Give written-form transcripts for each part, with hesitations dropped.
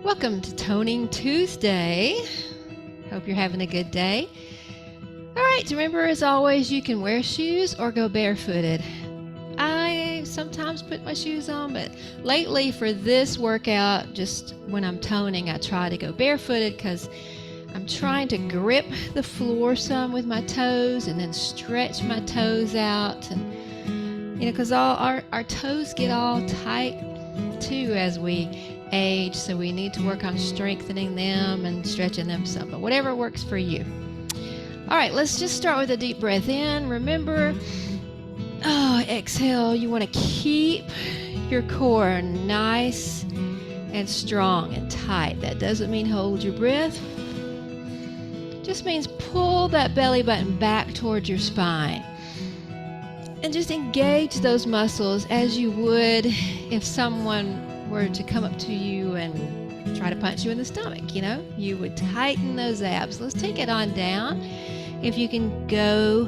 Welcome to Toning Tuesday. Hope you're having a good day. All right, remember as always, you can wear shoes or go barefooted. I sometimes put my shoes on, but lately for this workout, just when I'm toning, I try to go barefooted because I'm trying to grip the floor some with my toes and then stretch my toes out. And, because all our toes get all tight too as we age, so we need to work on strengthening them and stretching them some, but whatever works for you. All right, let's just start with a deep breath in. Remember, exhale. You want to keep your core nice and strong and tight. That doesn't mean hold your breath. Just means pull that belly button back towards your spine and just engage those muscles as you would if someone were to come up to you and try to punch you in the stomach. You would tighten those abs. Let's take it on down. If you can go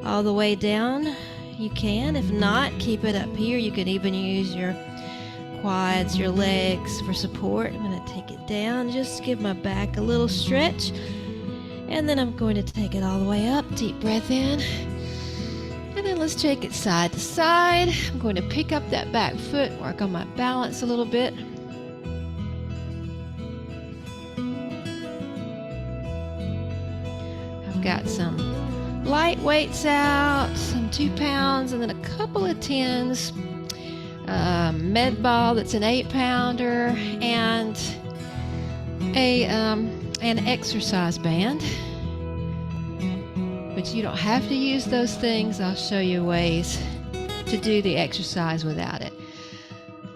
all the way down, you can. If not, keep it up here. You can even use your quads, your legs for support. I'm going to take it down. Just give my back a little stretch. And then I'm going to take it all the way up. Deep breath in. And then let's take it side to side. I'm going to pick up that back foot, work on my balance a little bit. I've got some light weights out, some 2 pounds, and then a couple of 10s, med ball that's an 8-pounder, and an exercise band. But you don't have to use those things. I'll show you ways to do the exercise without it.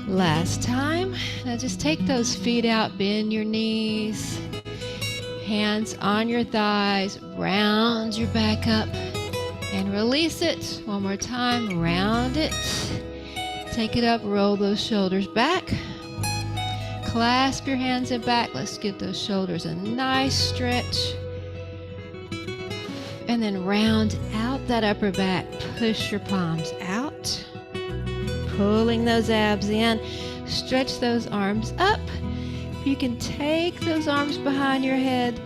Last time, now just take those feet out, bend your knees, hands on your thighs, round your back up, and release it. One more time, round it. Take it up, roll those shoulders back. Clasp your hands in back. Let's give those shoulders a nice stretch. And then round out that upper back. Push your palms out. Pulling those abs in. Stretch those arms up. You can take those arms behind your head.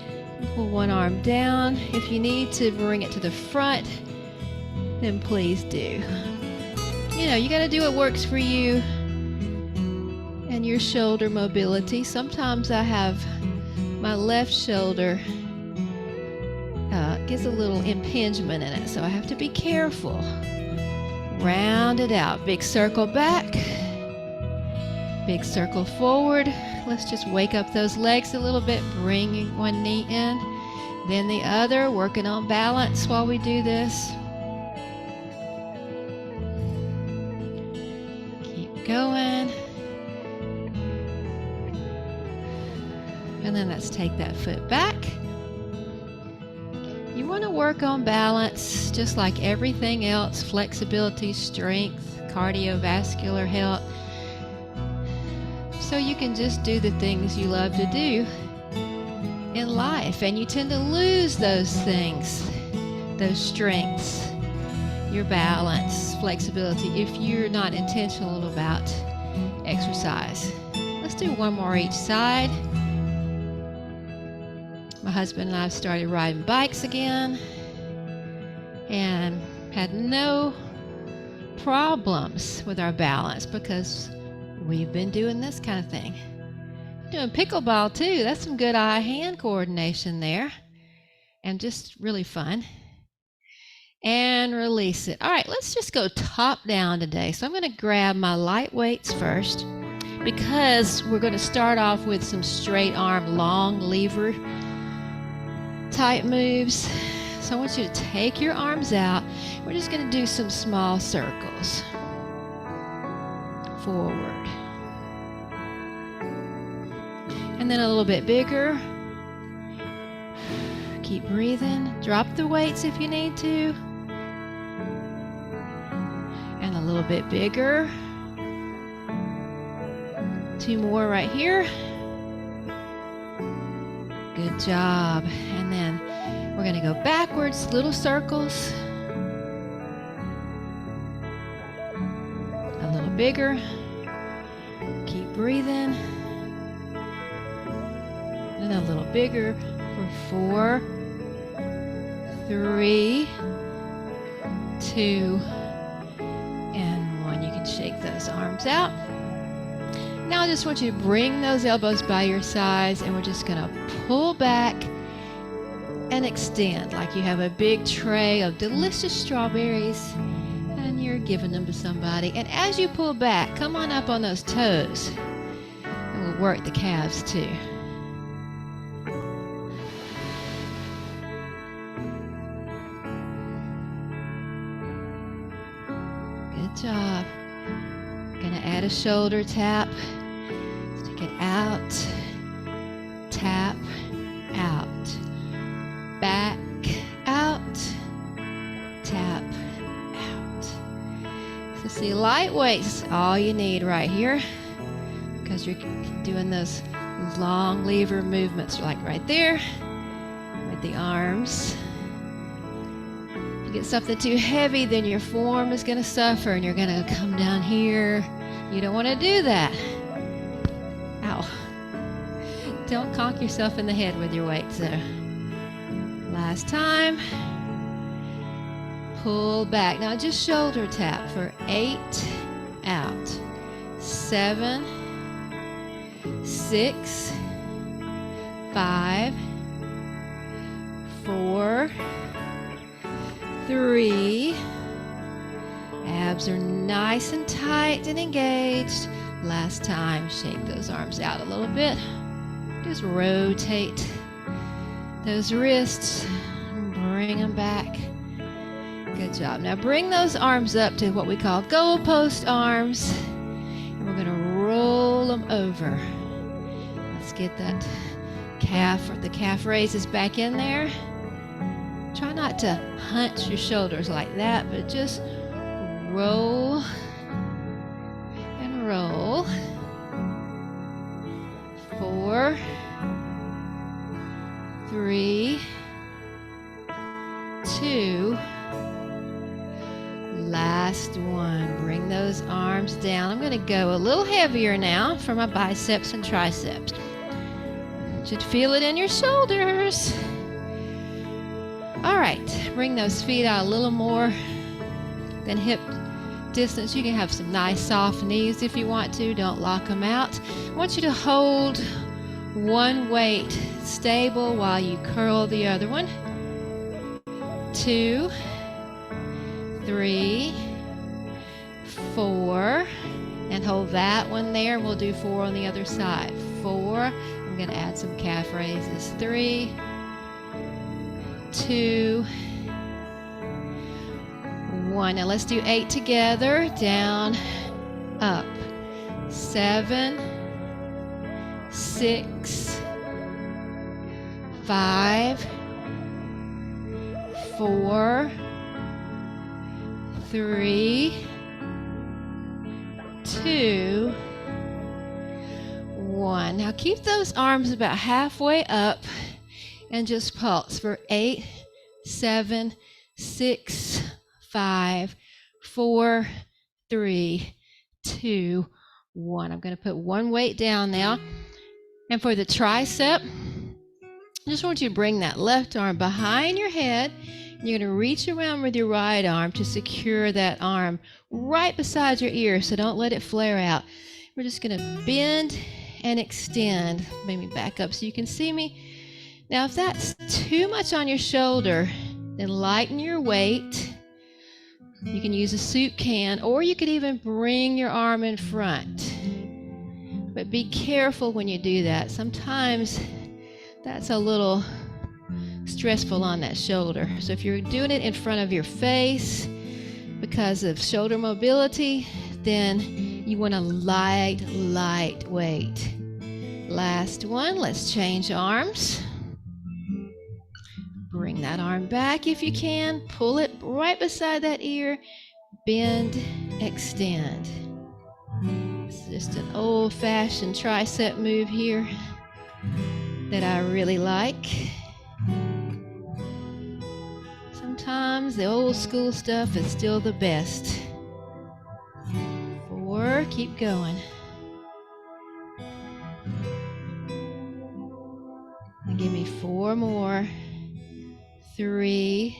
Pull one arm down. If you need to bring it to the front, then please do. You got to do what works for you and your shoulder mobility. Sometimes I have my left shoulder gets a little impingement in it, so I have to be careful. Round it out. Big circle back. Big circle forward. Let's just wake up those legs a little bit, bringing one knee in, then the other, working on balance while we do this. Keep going. And then let's take that foot back. You want to work on balance just like everything else, flexibility, strength, cardiovascular health. So you can just do the things you love to do in life, and you tend to lose those things, those strengths, your balance, flexibility, if you're not intentional about exercise. Let's do one more each side. My husband and I started riding bikes again and had no problems with our balance because we've been doing this kind of thing. Doing pickleball too. That's some good eye-hand coordination there and just really fun. And release it. All right, let's just go top down today. So I'm going to grab my light weights first because we're going to start off with some straight arm long lever type moves. So I want you to take your arms out. We're just going to do some small circles. Forward. And then a little bit bigger. Keep breathing. Drop the weights if you need to. And a little bit bigger. 2 more right here. Good job. And then we're going to go backwards, little circles. A little bigger. Keep breathing. And a little bigger for 4, 3, 2, and 1. You can shake those arms out. Now I just want you to bring those elbows by your sides, and we're just going to pull back and extend like you have a big tray of delicious strawberries and you're giving them to somebody. And as you pull back, come on up on those toes, and we'll work the calves too. Good job. Gonna add a shoulder tap. Stick it out, tap, out, back, out, tap, out. So see, light weights is all you need right here, because you're doing those long lever movements like right there with the arms. If you get something too heavy, then your form is going to suffer and you're going to come down here. You don't want to do that. Ow. Don't conk yourself in the head with your weights though. Last time. Pull back. Now just shoulder tap for 8, out. 7, 6, 5, 4, 3. Abs are nice and tight and engaged. Last time, shake those arms out a little bit. Just rotate those wrists. Bring them back. Good job. Now bring those arms up to what we call goalpost arms. And we're going to roll them over. Let's get that calf, or the calf raises back in there. Try not to hunch your shoulders like that, but just roll and roll. 4, 3, 2. Last one. Bring those arms down. I'm going to go a little heavier now for my biceps and triceps. You should feel it in your shoulders. All right, bring those feet out a little more than hip distance. You can have some nice soft knees if you want to. Don't lock them out. I want you to hold one weight stable while you curl the other one. 2, 3, 4, and hold that one there. We'll do 4 on the other side. 4, I'm going to add some calf raises. 3, 2, 1. Now let's do 8 together. Down, up. 7, 6, 5, 4, 3, 2, 1. Now keep those arms about halfway up and just pulse for 8, 7, 6, 5, 4, 3, 2, 1. I'm going to put one weight down now. And for the tricep, I just want you to bring that left arm behind your head. You're going to reach around with your right arm to secure that arm right beside your ear, so don't let it flare out. We're just going to bend and extend. Maybe back up so you can see me. Now, if that's too much on your shoulder, then lighten your weight. You can use a soup can, or you could even bring your arm in front. But be careful when you do that. Sometimes that's a little stressful on that shoulder. So if you're doing it in front of your face because of shoulder mobility, then you want a light weight. Last one, let's change arms. Bring that arm back if you can. Pull it right beside that ear. Bend, extend. It's just an old-fashioned tricep move here that I really like. Sometimes the old school stuff is still the best. 4, keep going. 4 more. 3,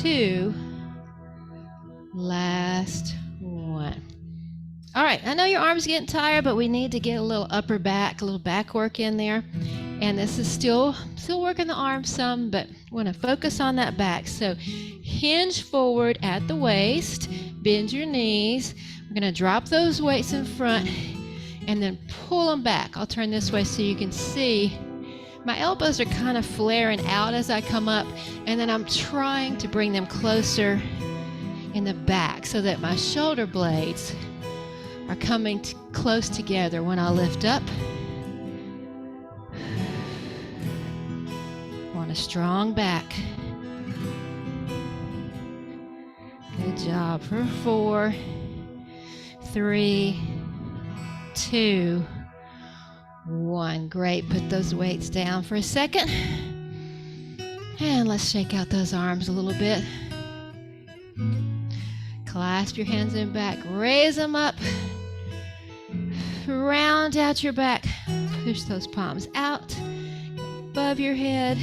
2, last 1. All right, I know your arm's getting tired, but we need to get a little upper back, a little back work in there. And this is still working the arms some, but we're going to focus on that back. So hinge forward at the waist, bend your knees. We're going to drop those weights in front and then pull them back. I'll turn this way so you can see. My elbows are kind of flaring out as I come up, and then I'm trying to bring them closer in the back so that my shoulder blades are coming close together when I lift up. Want a strong back. Good job for 4, 3, 2, 1. Great. Put those weights down for a second. And let's shake out those arms a little bit. Clasp your hands in back. Raise them up. Round out your back. Push those palms out above your head.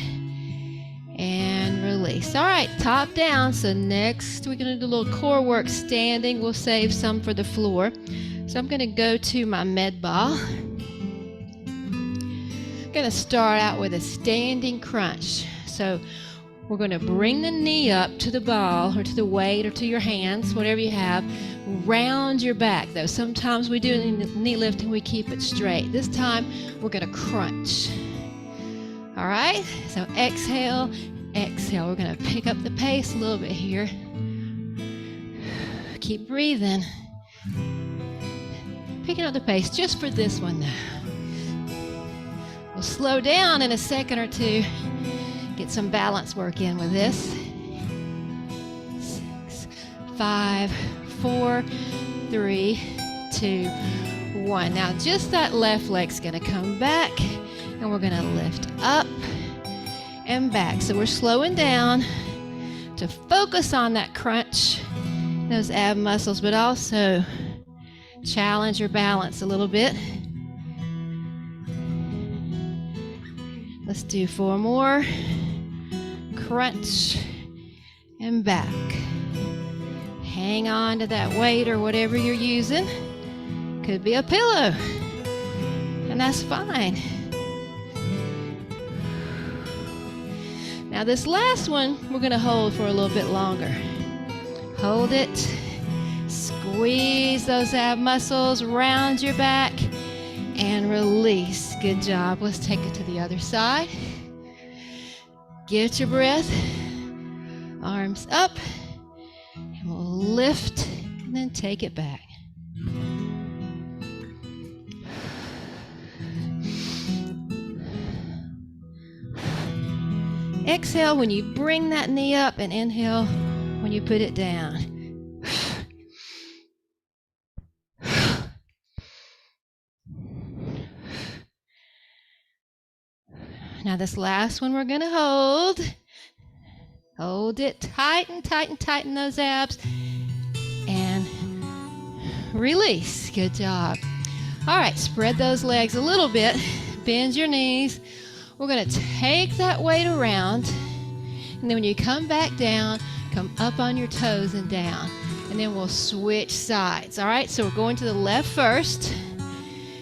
And release. All right, top down. So next we're going to do a little core work standing. We'll save some for the floor. So I'm going to go to my med ball. I'm going to start out with a standing crunch. So we're going to bring the knee up to the ball or to the weight or to your hands, whatever you have. Round your back, though. Sometimes we do knee lift and we keep it straight. This time we're going to crunch. All right, so exhale, exhale. We're going to pick up the pace a little bit here. Keep breathing. Picking up the pace just for this one, though. We'll slow down in a second or two. Get some balance work in with this. 6, 5, 4, 3, 2, 1. Now just that left leg's going to come back, and we're going to lift up and back. So we're slowing down to focus on that crunch, those ab muscles, but also challenge your balance a little bit. Let's do 4 more. Crunch and back. Hang on to that weight or whatever you're using. Could be a pillow, and that's fine. Now this last one we're going to hold for a little bit longer. Hold it. Squeeze those ab muscles, round your back, and release. Good job. Let's take it to the other side. Get your breath. Arms up. And we'll lift and then take it back. Exhale when you bring that knee up, and inhale when you put it down. Now this last one we're going to hold. Hold it. Tighten, tighten, tighten those abs. And release. Good job. All right, spread those legs a little bit. Bend your knees. We're going to take that weight around. And then when you come back down, come up on your toes and down. And then we'll switch sides. All right, so we're going to the left first.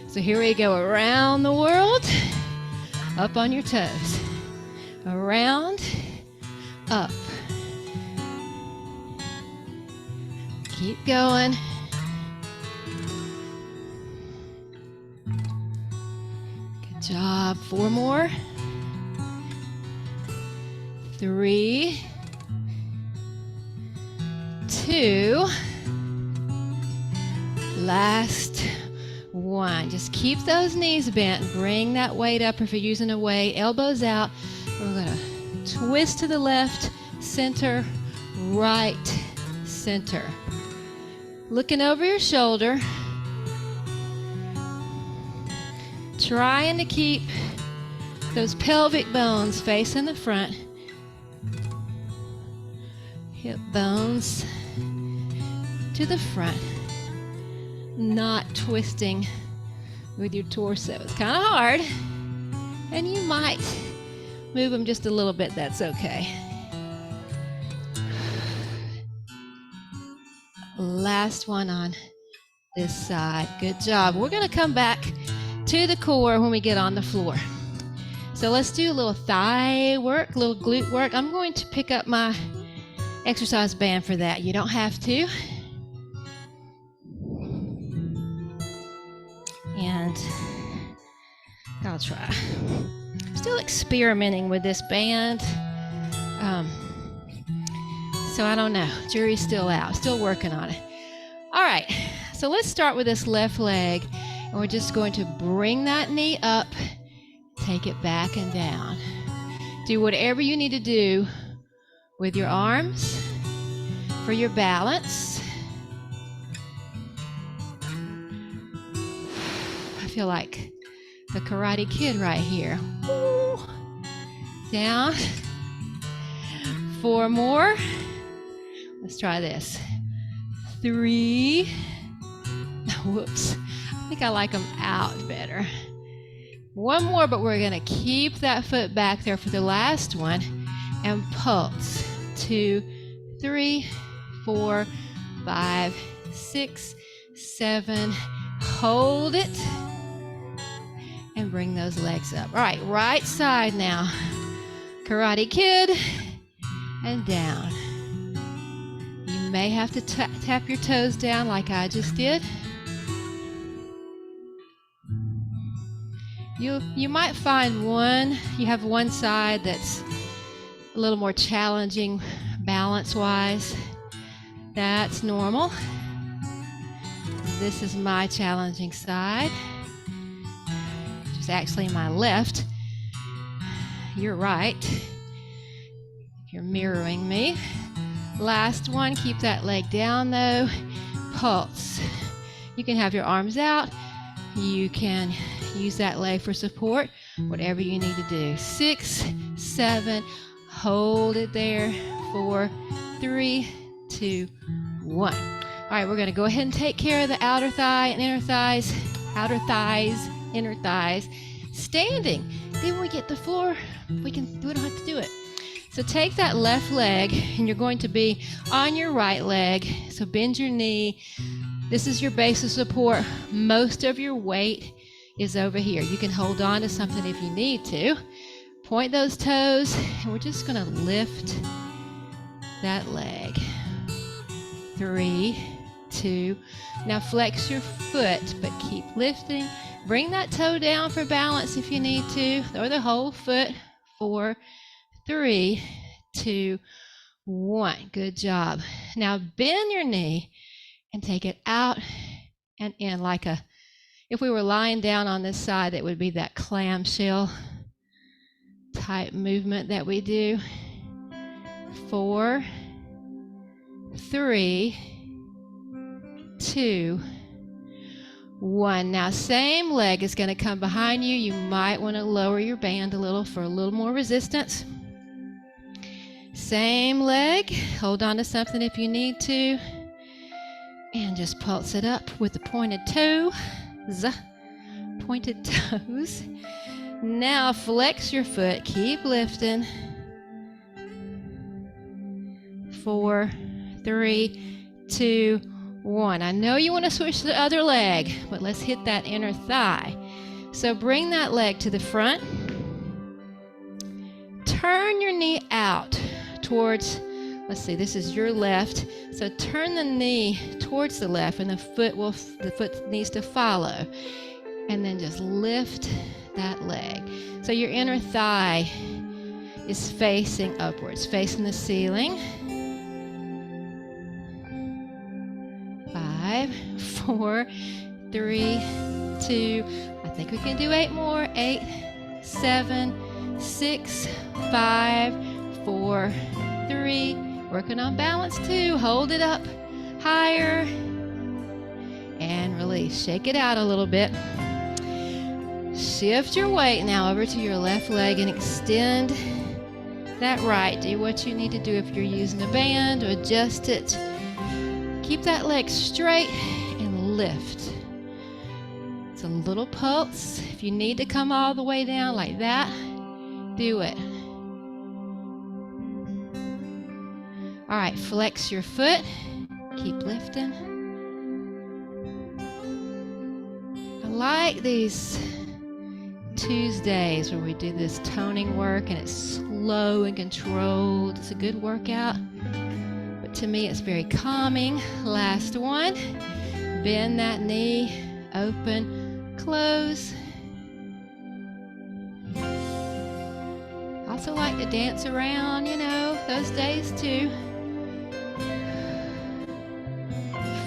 So here we go, around the world. Up on your toes. Around, up. Keep going. Good job. 4 more. 3, 2, last 1. Just keep those knees bent. Bring that weight up if you're using a weight. Elbows out. We're going to twist to the left, center, right, center. Looking over your shoulder. Trying to keep those pelvic bones facing the front. Hip bones to the front. Not twisting with your torso. It's kind of hard, and you might move them just a little bit, that's okay. Last one on this side. Good job. We're going to come back to the core when we get on the floor. So let's do a little thigh work, a little glute work. I'm going to pick up my exercise band for that. You don't have to. And I'll try. I'm still experimenting with this band. So I don't know. Jury's still out. Still working on it. All right. So let's start with this left leg. And we're just going to bring that knee up. Take it back and down. Do whatever you need to do with your arms for your balance. I feel like the Karate Kid right here. Ooh. Down. 4 more. Let's try this. 3. Whoops. I think I like them out better. 1 more, but we're going to keep that foot back there for the last one and pulse. 2, 3, 4, 5, 6, 7. Hold it and bring those legs up. All right, right side now. Karate Kid and down. You may have to tap your toes down like I just did. You might find you have one side that's a little more challenging balance-wise. That's normal. This is my challenging side, which is actually my left. You're right. You're mirroring me. Last one, keep that leg down though. Pulse. You can have your arms out. You can use that leg for support, whatever you need to do. 6, 7, hold it there. 4, 3, 2, 1. All right, we're gonna go ahead and take care of the outer thigh and inner thighs, outer thighs, inner thighs, standing. Then when we get to the floor, we don't have to do it. So take that left leg and you're going to be on your right leg. So bend your knee. This is your base of support. Most of your weight is over here. You can hold on to something if you need to. Point those toes, and we're just gonna lift that leg. 3, 2. Now flex your foot, but keep lifting. Bring that toe down for balance if you need to, or the whole foot. 4, 3, 2, 1. Good job. Now bend your knee and take it out and in like if we were lying down on this side, it would be that clamshell type movement that we do. 4, 3, 2, 1. Now same leg is going to come behind you. You might want to lower your band a little for a little more resistance. Same leg. Hold on to something if you need to. And just pulse it up with the pointed toe. Pointed toes. Now flex your foot. Keep lifting. 4, 3, 2, 1. I know you want to switch to the other leg, but let's hit that inner thigh. So bring that leg to the front. Turn your knee out towards, let's see, this is your left. So turn the knee towards the left and the foot needs to follow. And then just lift that leg. So your inner thigh is facing upwards, facing the ceiling. 5, 4, 3, 2. I think we can do 8 more. 8, 7, 6, 5, 4, 3. Working on balance 2. Hold it up higher and release. Shake it out a little bit. Shift your weight now over to your left leg and extend that right. Do what you need to do if you're using a band, or adjust it. Keep that leg straight and lift. It's a little pulse. If you need to come all the way down like that, do it. All right, flex your foot. Keep lifting. I like these Tuesdays where we do this toning work and it's slow and controlled. It's a good workout, but to me it's very calming. Last one. Bend that knee, open, close. Also like to dance around, you know, those days too.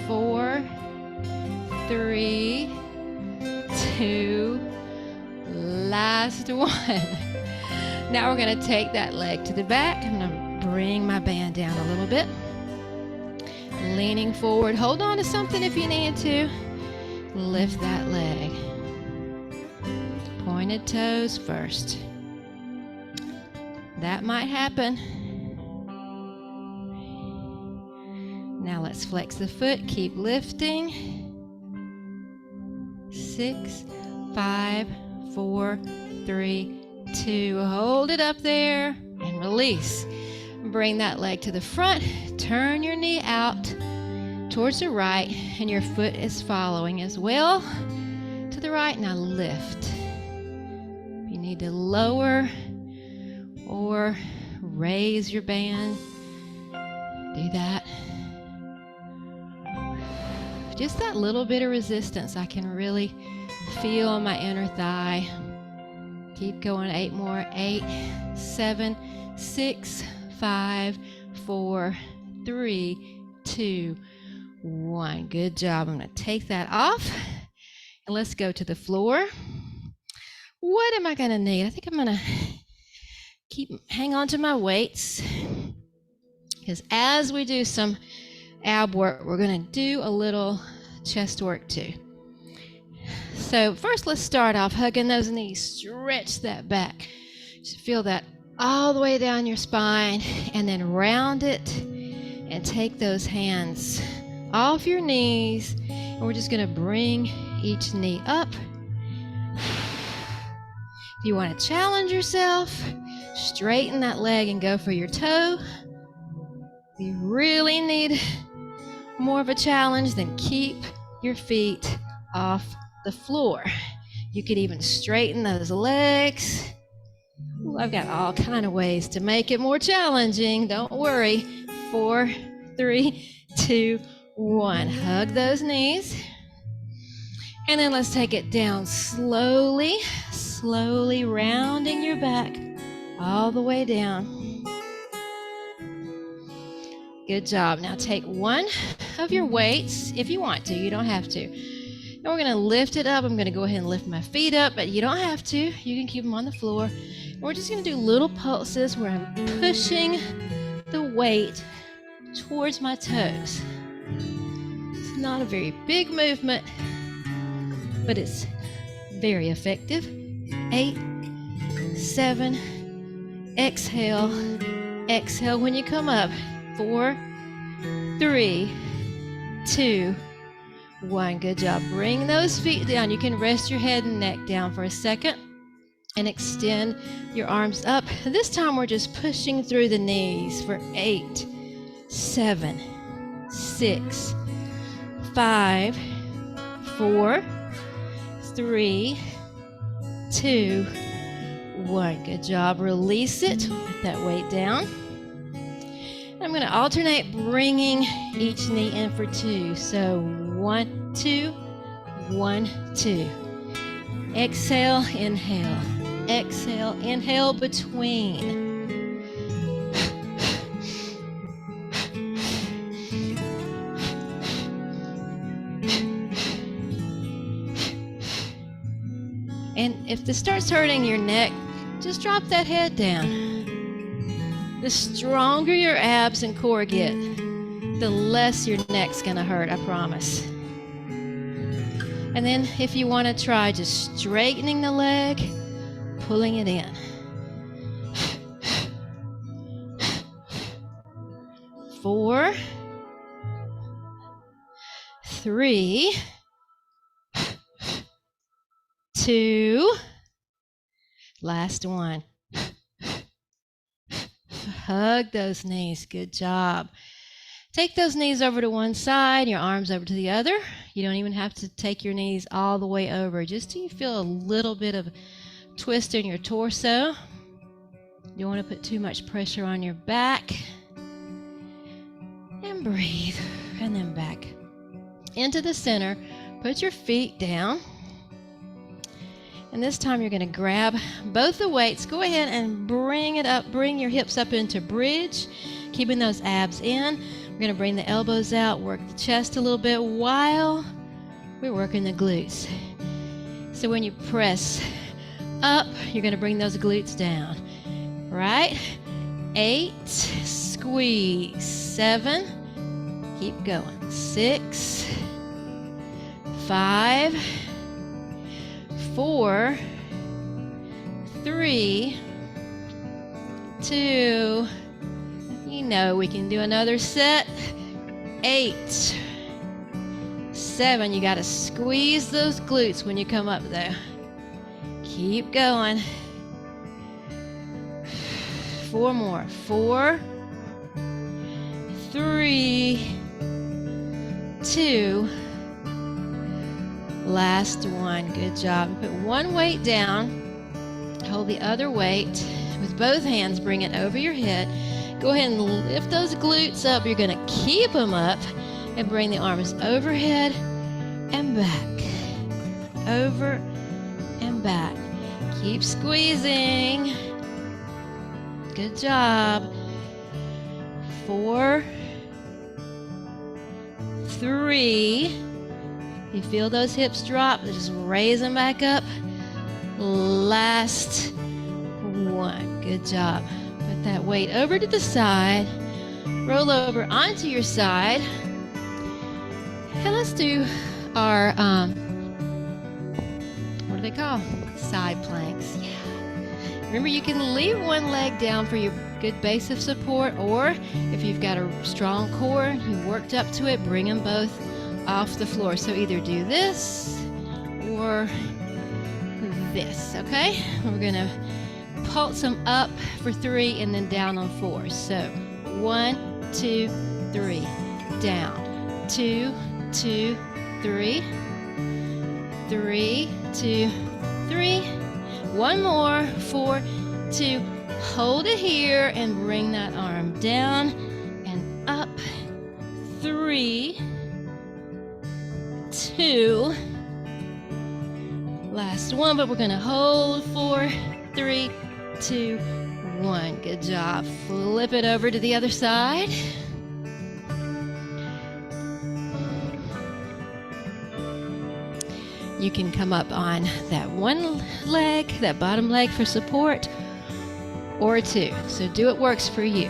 4, 3, 2, last one. Now we're gonna take that leg to the back. I'm gonna bring my band down a little bit. Leaning forward, hold on to something if you need to. Lift that leg. Pointed toes first. That might happen. Now let's flex the foot, keep lifting. 6, 5, 4, 3, 2. Hold it up there and release. Bring that leg to the front. Turn your knee out towards the right and your foot is following as well. To the right, now lift. If you need to lower or raise your band, do that. Just that little bit of resistance, I can really feel my inner thigh. Keep going, 8 more. 8, 7, 6, 5, 4, 3, 2, 1. Good job. I'm going to take that off and let's go to the floor. What am I going to need? I think I'm going to hang on to my weights, because as we do some ab work, we're going to do a little chest work too. So first, let's start off hugging those knees. Stretch that back. Just feel that all the way down your spine, and then round it and take those hands off your knees, and we're just going to bring each knee up. If you want to challenge yourself, straighten that leg and go for your toe. If you really need more of a challenge, then keep your feet off the floor. You could even straighten those legs. Ooh, I've got all kind of ways to make it more challenging. Don't worry. 4, 3, 2, 1. Hug those knees. And then let's take it down slowly, slowly rounding your back all the way down. Good job. Now take one of your weights if you want to. You don't have to. And we're going to lift it up. I'm going to go ahead and lift my feet up, but you don't have to. You can keep them on the floor. And we're just going to do little pulses where I'm pushing the weight towards my toes. It's not a very big movement, but it's very effective. 8, 7, exhale, exhale when you come up. 4, 3, 2, 1. Good job. Bring those feet down. You can rest your head and neck down for a second and extend your arms up. This time we're just pushing through the knees for 8, 7, 6, 5, 4, 3, 2, 1. Good job. Release it. Put that weight down. I'm going to alternate bringing each knee in for 2. So 1, 2, 1, 2. Exhale, inhale. Exhale, inhale between. And if this starts hurting your neck, just drop that head down. The stronger your abs and core get, the less your neck's gonna hurt, I promise. And then if you wanna try just straightening the leg, pulling it in. 4, 3, 2, last one. Hug those knees. Good job. Take those knees over to one side, your arms over to the other. You don't even have to take your knees all the way over. Just till you feel a little bit of twist in your torso. You don't want to put too much pressure on your back. And breathe. And then back into the center. Put your feet down. And this time you're going to grab both the weights. Go ahead and bring it up. Bring your hips up into bridge, keeping those abs in. We're going to bring the elbows out, work the chest a little bit while we're working the glutes. So when you press up, you're going to bring those glutes down. Right? 8, squeeze. 7, keep going. 6, 5, 4, 3, 2, you know we can do another set. 8, 7, you got to squeeze those glutes when you come up there. Keep going. 4 more. 4, 3, 2, last one. Good job. Put one weight down. Hold the other weight with both hands. Bring it over your head. Go ahead and lift those glutes up. You're going to keep them up and bring the arms overhead and back. Over and back. Keep squeezing. Good job. 4, 3. You feel those hips drop, just raise them back up. Last one. Good job. Put that weight over to the side. Roll over onto your side. And let's do our, what do they call? Side planks. Yeah. Remember, you can leave one leg down for your good base of support, or if you've got a strong core, you worked up to it, bring them both off the floor. So either do this or this, okay? We're gonna pulse them up for 3 and then down on 4. So 1, 2, 3, down. 2, 2, 3, 3, 2, 3. One more. 4, 2. Hold it here and bring that arm down and up. 3, 2. Last one, but we're gonna hold. 4, 3, 2, 1. Good job. Flip it over to the other side. You can come up on that one leg, that bottom leg for support, or 2. So do what works for you.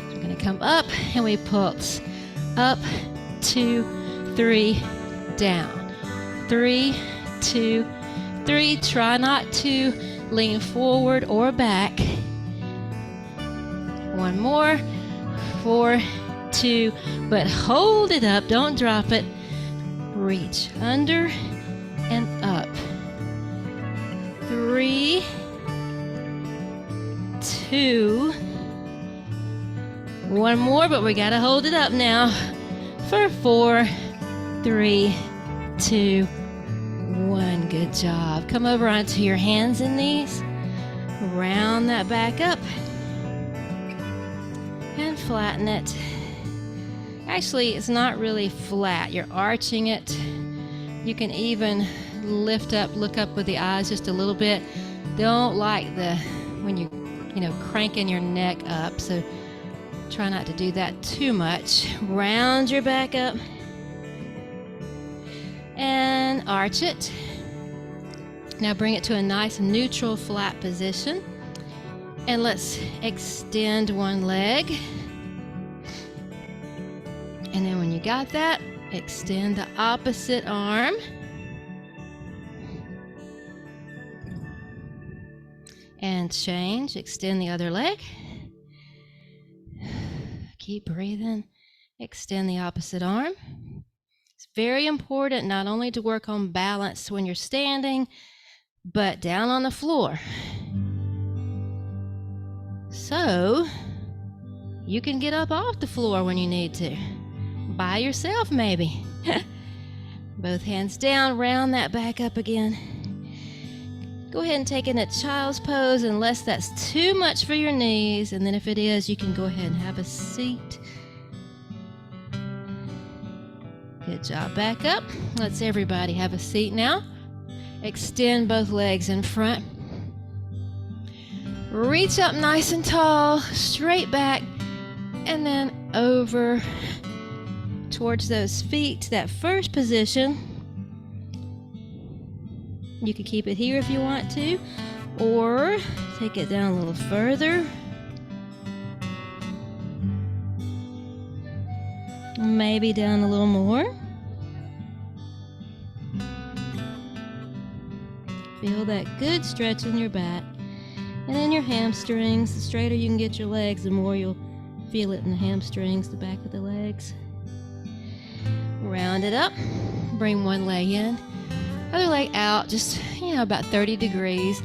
We're gonna come up and we pulse up, 2, 3, down. 3, 2, 3. Try not to lean forward or back. One more. 4, 2, but hold it up. Don't drop it. Reach under and up. 3, 2. One more, but we gotta hold it up now for 4, 3, 2, 1. Good job. Come over onto your hands and knees. Round that back up and flatten it. Actually, it's not really flat. You're arching it. You can even lift up, look up with the eyes just a little bit. Don't like when you cranking your neck up. So try not to do that too much. Round your back up and arch it. Now bring it to a nice neutral flat position. And let's extend one leg. And then when you got that, extend the opposite arm. And change, extend the other leg. Keep breathing. Extend the opposite arm. It's very important not only to work on balance when you're standing, but down on the floor. So you can get up off the floor when you need to. By yourself, maybe. Both hands down, round that back up again. Go ahead and take in a child's pose unless that's too much for your knees. And then if it is, you can go ahead and have a seat. Good job. Back up. Let's everybody have a seat now. Extend both legs in front. Reach up nice and tall, straight back, and then over towards those feet, that first position. You can keep it here if you want to, or take it down a little further. Maybe down a little more. Feel that good stretch in your back and in your hamstrings. The straighter you can get your legs, the more you'll feel it in the hamstrings, the back of the legs. Round it up. Bring one leg in, other leg out, just, about 30 degrees.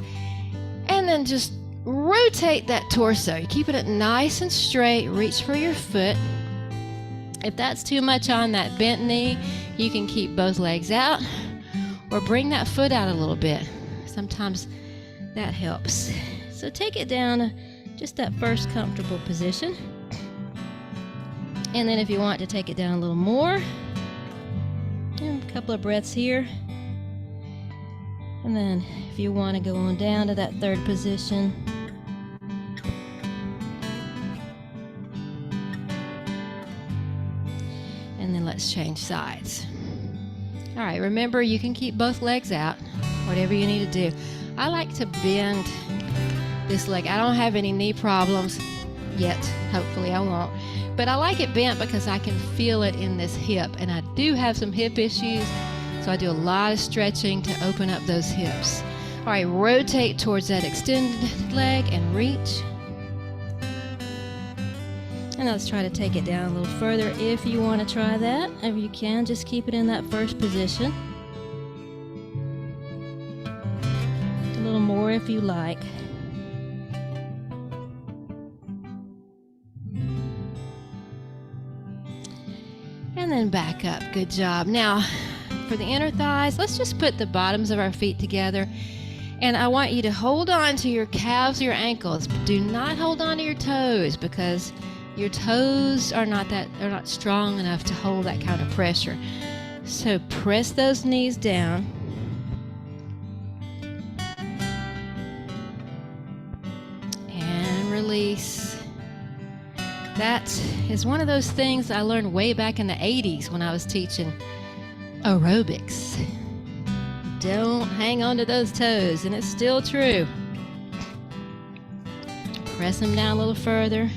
And then just rotate that torso. You're keeping it nice and straight. Reach for your foot. If that's too much on that bent knee, you can keep both legs out or bring that foot out a little bit. Sometimes that helps. So take it down just that first comfortable position. And then if you want to take it down a little more, a couple of breaths here. And then if you want to go on down to that third position. And then let's change sides. All right, remember you can keep both legs out, whatever you need to do. I like to bend this leg. I don't have any knee problems yet. Hopefully I won't. But I like it bent because I can feel it in this hip. And I do have some hip issues, so I do a lot of stretching to open up those hips. All right, rotate towards that extended leg and reach. And let's try to take it down a little further if you want to try that. If you can, just keep it in that first position. A little more if you like. And then back up. Good job. Now, for the inner thighs, let's just put the bottoms of our feet together. And I want you to hold on to your calves or your ankles. Do not hold on to your toes, because your toes are not strong enough to hold that kind of pressure. So press those knees down. And release. That is one of those things I learned way back in the 80s when I was teaching aerobics. Don't hang on to those toes, and it's still true. Press them down a little further.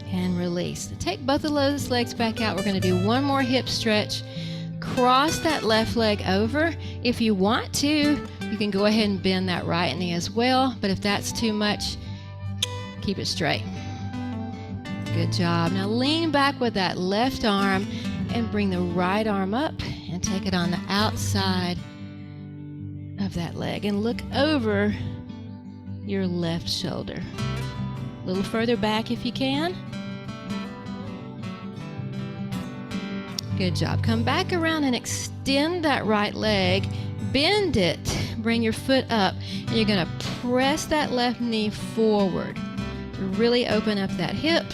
And release. Take both of those legs back out. We're going to do one more hip stretch. Cross that left leg over. If you want to, you can go ahead and bend that right knee as well. But if that's too much, keep it straight. Good job. Now lean back with that left arm and bring the right arm up and take it on the outside of that leg. And look over your left shoulder. A little further back if you can. Good job. Come back around and extend that right leg. Bend it. Bring your foot up. And you're going to press that left knee forward. Really open up that hip.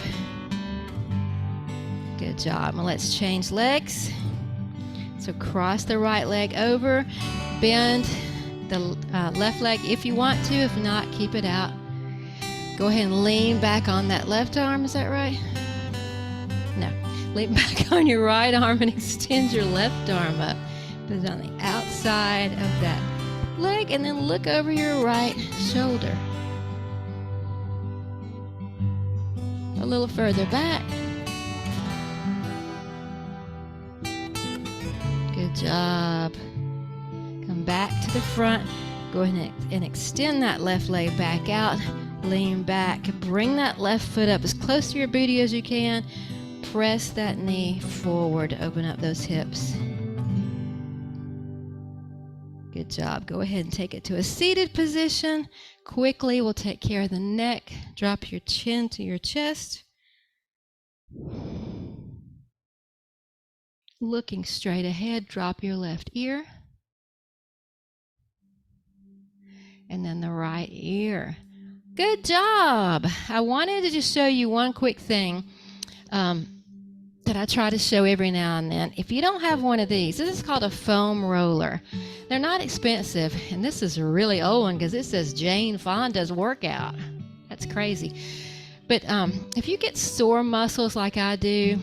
Good job. Now let's change legs. So cross the right leg over. Bend the left leg if you want to. If not, keep it out. Go ahead and lean back on that left arm. Is that right? No. Lean back on your right arm and extend your left arm up. Put it on the outside of that leg, and then look over your right shoulder. A little further back. Good job. Come back to the front. Go ahead and extend that left leg back out. Lean back. Bring that left foot up as close to your booty as you can. Press that knee forward to open up those hips. Good job. Go ahead and take it to a seated position. Quickly, we'll take care of the neck. Drop your chin to your chest. Looking straight ahead, drop your left ear. And then the right ear. Good job. I wanted to just show you one quick thing that I try to show every now and then. If you don't have one of these, this is called a foam roller. They're not expensive, and this is a really old one because it says Jane Fonda's workout. That's crazy. But if you get sore muscles like I do,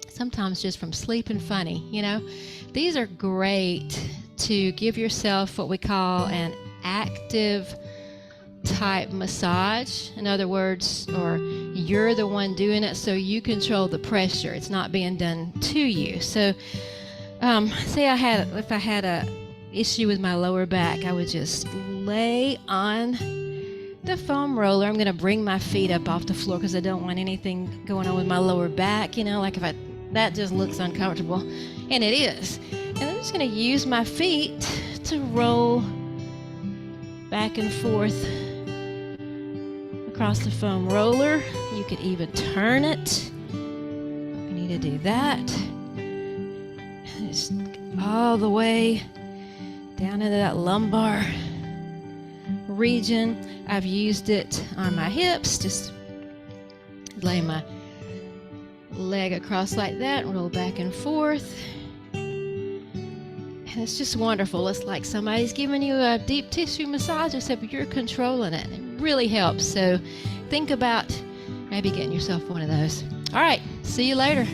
sometimes just from sleeping funny, you know, these are great to give yourself what we call an active type massage. In other words, or you're the one doing it, so you control the pressure. It's not being done to you. So say if I had a issue with my lower back, I would just lay on the foam roller. I'm going to bring my feet up off the floor because I don't want anything going on with my lower back, you know, like that just looks uncomfortable, and it is. And I'm just going to use my feet to roll back and forth across the foam roller. You could even turn it. You need to do that. Just all the way down into that lumbar region. I've used it on my hips. Just lay my leg across like that and roll back and forth. And it's just wonderful. It's like somebody's giving you a deep tissue massage, except you're controlling it. It really helps. So think about maybe getting yourself one of those. All right. See you later.